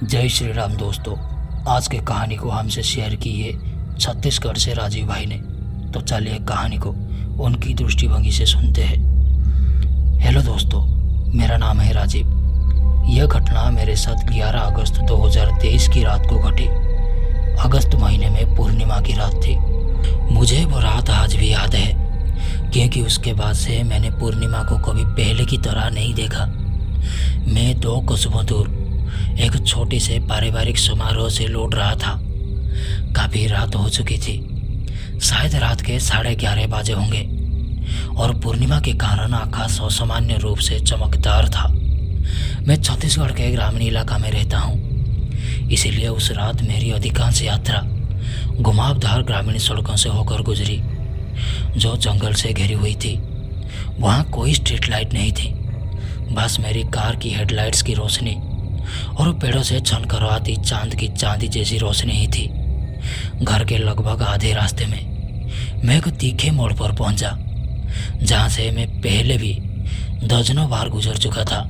जय श्री राम दोस्तों। आज के कहानी को हमसे शेयर की है छत्तीसगढ़ से राजीव भाई ने। तो चलिए कहानी को उनकी दृष्टिभंगी से सुनते हैं। हेलो दोस्तों, मेरा नाम है राजीव। यह घटना मेरे साथ 11 अगस्त 2023 की रात को घटी। अगस्त महीने में पूर्णिमा की रात थी। मुझे वो रात आज भी याद है, क्योंकि उसके बाद से मैंने पूर्णिमा को कभी पहले की तरह नहीं देखा। मैं 2 कस्बों दूर एक छोटे से पारिवारिक समारोह से लौट रहा था। काफ़ी रात हो चुकी थी, शायद रात के 11:30 बजे होंगे, और पूर्णिमा के कारण आकाश असामान्य रूप से चमकदार था। मैं छत्तीसगढ़ के ग्रामीण इलाका में रहता हूँ, इसीलिए उस रात मेरी अधिकांश यात्रा घुमावदार ग्रामीण सड़कों से होकर गुजरी, जो जंगल से घिरी हुई थी। वहाँ कोई स्ट्रीट लाइट नहीं थी, बस मेरी कार की हेडलाइट्स की रोशनी और पेड़ों से छनकराती चांद की चांदी जैसी रोशनी ही थी। घर के लगभग आधे रास्ते में मैं एक तीखे मोड़ पर पहुंचा, जहां से मैं पहले भी दर्जनों बार गुजर चुका था।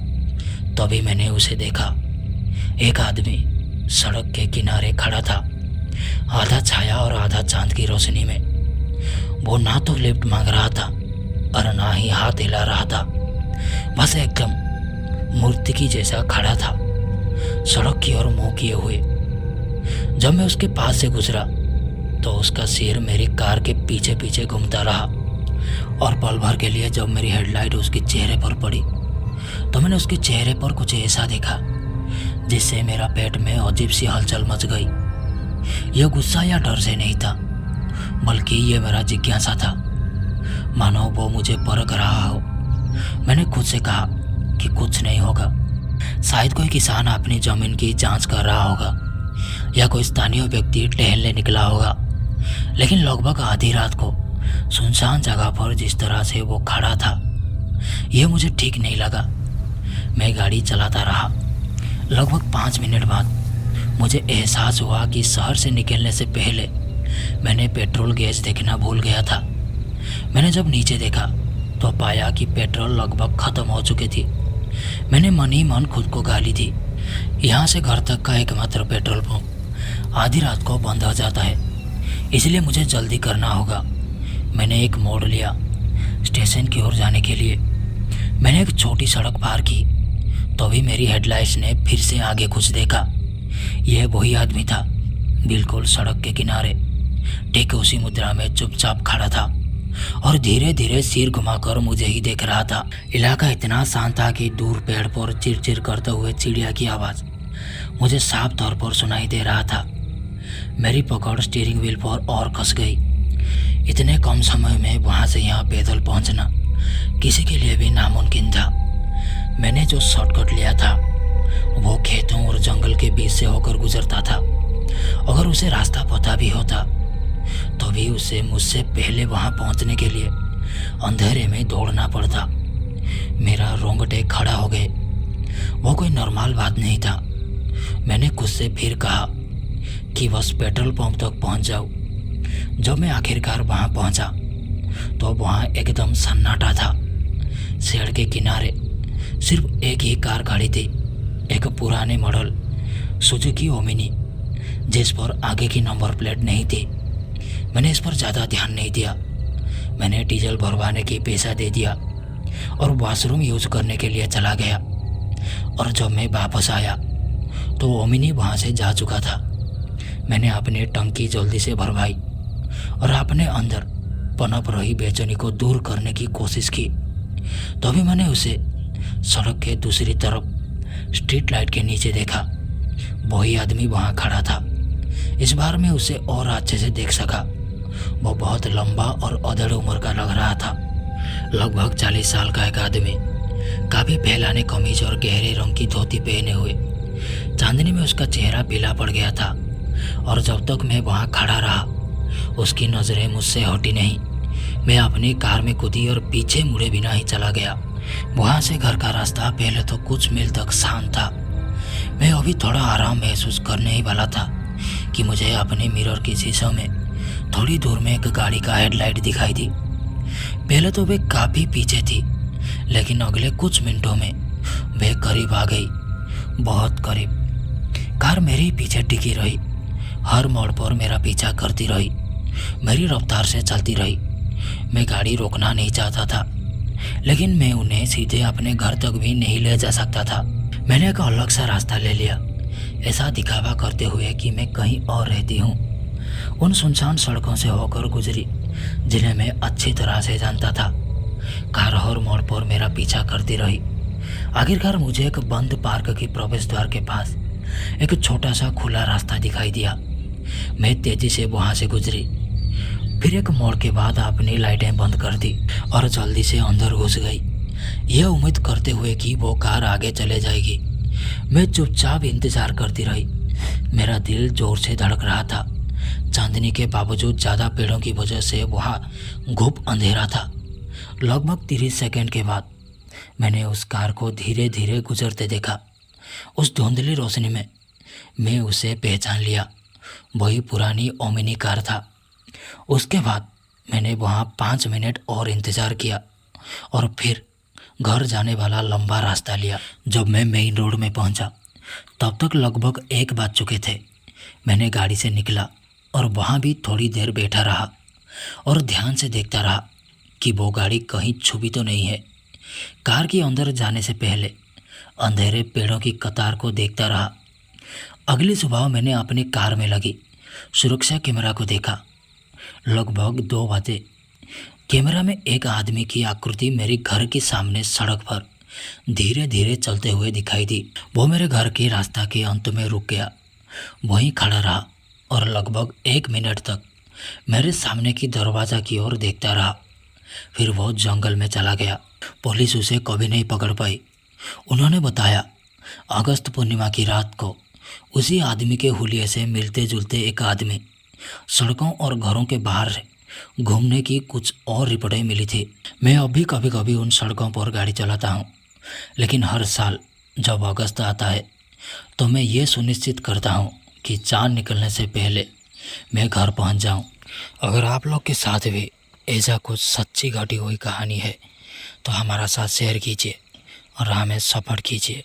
तभी मैंने उसे देखा। एक आदमी सड़क के किनारे खड़ा था, आधा छाया और आधा चांद की रोशनी में। वो ना तो लिफ्ट मांग रहा था और ना ही हाथ हिला रहा था, बस एकदम मूर्ति की जैसा खड़ा था, सड़क की ओर मुंह किए हुए। जब मैं उसके पास से गुजरा तो उसका सिर मेरी कार के पीछे पीछे घूमता रहा, और पल भर के लिए जब मेरी हेडलाइट उसके चेहरे पर पड़ी तो मैंने उसके चेहरे पर कुछ ऐसा देखा जिससे मेरा पेट में अजीब सी हलचल मच गई। यह गुस्सा या डर से नहीं था, बल्कि यह मेरा जिज्ञासा था, मानो वो मुझे परख रहा हो। मैंने खुद से कहा कि कुछ नहीं होगा, शायद कोई किसान अपनी जमीन की जांच कर रहा होगा या कोई स्थानीय व्यक्ति टहलने निकला होगा। लेकिन लगभग आधी रात को सुनसान जगह पर जिस तरह से वो खड़ा था, यह मुझे ठीक नहीं लगा। मैं गाड़ी चलाता रहा। लगभग 5 मिनट बाद मुझे एहसास हुआ कि शहर से निकलने से पहले मैंने पेट्रोल गैस देखना भूल गया था। मैंने जब नीचे देखा तो पाया कि पेट्रोल लगभग ख़त्म हो चुकी थी। मैंने मन ही मन खुद को गाली दी। यहाँ से घर तक का एकमात्र पेट्रोल पंप आधी रात को बंद हो जाता है, इसलिए मुझे जल्दी करना होगा। मैंने एक मोड़ लिया स्टेशन की ओर जाने के लिए। मैंने एक छोटी सड़क पार की तो भी मेरी हेडलाइट्स ने फिर से आगे कुछ देखा। यह वही आदमी था, बिल्कुल सड़क के किनारे, ठीक उसी मुद्रा में चुपचाप खड़ा था और धीरे धीरे सिर घुमाकर मुझे ही देख रहा था। इलाका इतना शांत था कि दूर पेड़ पर चिरचिर करते हुए चिड़िया की आवाज़ मुझे साफ तौर पर सुनाई दे रहा था। मेरी पकड़ स्टीयरिंग व्हील पर और कस गई। इतने कम समय में वहाँ से यहाँ पैदल पहुँचना किसी के लिए भी नामुमकिन था। मैंने जो शॉर्टकट लिया था वो खेतों और जंगल के बीच से होकर गुजरता था। अगर उसे रास्ता पता भी होता तो भी उसे मुझसे पहले वहां पहुंचने के लिए अंधेरे में दौड़ना पड़ता। मेरा रोंगटे खड़ा हो गए। वो कोई नॉर्मल बात नहीं था। मैंने खुद से फिर कहा कि बस पेट्रोल पंप तक पहुंच जाऊं। जब मैं आखिरकार वहां पहुंचा तो वहां एकदम सन्नाटा था। सड़क के किनारे सिर्फ एक ही कार खड़ी थी, एक पुराने मॉडल सुजुकी ओमिनी, जिस पर आगे की नंबर प्लेट नहीं थी। मैंने इस पर ज़्यादा ध्यान नहीं दिया। मैंने डीजल भरवाने की पैसा दे दिया और वॉशरूम यूज करने के लिए चला गया। और जब मैं वापस आया तो ओमिनी वहाँ से जा चुका था। मैंने अपनी टंकी जल्दी से भरवाई और अपने अंदर पनप रही बेचैनी को दूर करने की कोशिश की। तभी मैंने उसे सड़क के दूसरी तरफ स्ट्रीट लाइट के नीचे देखा। वही आदमी वहाँ खड़ा था। इस बार मैं उसे और अच्छे से देख सका। वो बहुत लंबा और अधेड़ उम्र का लग रहा था, लगभग 40 साल का एक आदमी, काफ़ी फैलाने कमीज और गहरे रंग की धोती पहने हुए। चांदनी में उसका चेहरा पीला पड़ गया था, और जब तक मैं वहाँ खड़ा रहा उसकी नज़रें मुझसे हटी नहीं। मैं अपनी कार में कूदी और पीछे मुड़े बिना ही चला गया। वहाँ से घर का रास्ता पहले तो कुछ मील तक शांत था। मैं अभी थोड़ा आराम महसूस करने ही वाला था कि मुझे अपने मिरर के शीशों में थोड़ी दूर में एक गाड़ी का हेडलाइट दिखाई दी। पहले तो वे काफ़ी पीछे थी, लेकिन अगले कुछ मिनटों में वे करीब आ गई, बहुत करीब। कार मेरे ही पीछे टिकी रही, हर मोड़ पर मेरा पीछा करती रही, मेरी रफ्तार से चलती रही। मैं गाड़ी रोकना नहीं चाहता था, लेकिन मैं उन्हें सीधे अपने घर तक भी नहीं ले जा सकता था। मैंने एक अलग सा रास्ता ले लिया, ऐसा दिखावा करते हुए कि मैं कहीं और रहती हूँ। उन सुनसान सड़कों से होकर गुजरी जिन्हें मैं अच्छी तरह से जानता था। कार हर मोड़ पर मेरा पीछा करती रही। आखिरकार मुझे एक बंद पार्क की प्रवेश द्वार के पास एक छोटा सा खुला रास्ता दिखाई दिया। मैं तेजी से वहां से गुजरी, फिर एक मोड़ के बाद अपनी लाइटें बंद कर दी और जल्दी से अंदर घुस गई, यह उम्मीद करते हुए कि वो कार आगे चले जाएगी। मैं चुपचाप इंतजार करती रही। मेरा दिल जोर से धड़क रहा था। चांदनी के बावजूद ज़्यादा पेड़ों की वजह से वहाँ घुप अंधेरा था। लगभग 30 सेकंड के बाद मैंने उस कार को धीरे धीरे गुजरते देखा। उस धुंधली रोशनी में मैं उसे पहचान लिया। वही पुरानी ओमिनी कार था। उसके बाद मैंने वहाँ 5 मिनट और इंतज़ार किया और फिर घर जाने वाला लंबा रास्ता लिया। जब मैं मेन रोड में पहुँचा तब तक लगभग 1 बज चुके थे। मैंने गाड़ी से निकला और वहाँ भी थोड़ी देर बैठा रहा और ध्यान से देखता रहा कि वो गाड़ी कहीं छुपी तो नहीं है। कार के अंदर जाने से पहले अंधेरे पेड़ों की कतार को देखता रहा। अगली सुबह मैंने अपनी कार में लगी सुरक्षा कैमरा को देखा। लगभग 2 बजे कैमरा में एक आदमी की आकृति मेरे घर के सामने सड़क पर धीरे धीरे चलते हुए दिखाई दी। वो मेरे घर के रास्ता के अंत में रुक गया, वहीं खड़ा रहा और लगभग 1 मिनट तक मेरे सामने की दरवाज़ा की ओर देखता रहा। फिर वो जंगल में चला गया। पुलिस उसे कभी नहीं पकड़ पाई। उन्होंने बताया अगस्त पूर्णिमा की रात को उसी आदमी के हुलिये से मिलते जुलते एक आदमी सड़कों और घरों के बाहर घूमने की कुछ और रिपोर्टें मिली थी। मैं अभी कभी कभी उन सड़कों पर गाड़ी चलाता हूँ, लेकिन हर साल जब अगस्त आता है तो मैं ये सुनिश्चित करता हूँ कि चाँद निकलने से पहले मैं घर पहुँच जाऊँ। अगर आप लोग के साथ भी ऐसा कुछ सच्ची घटी हुई कहानी है तो हमारा साथ शेयर कीजिए और हमें सपोर्ट कीजिए।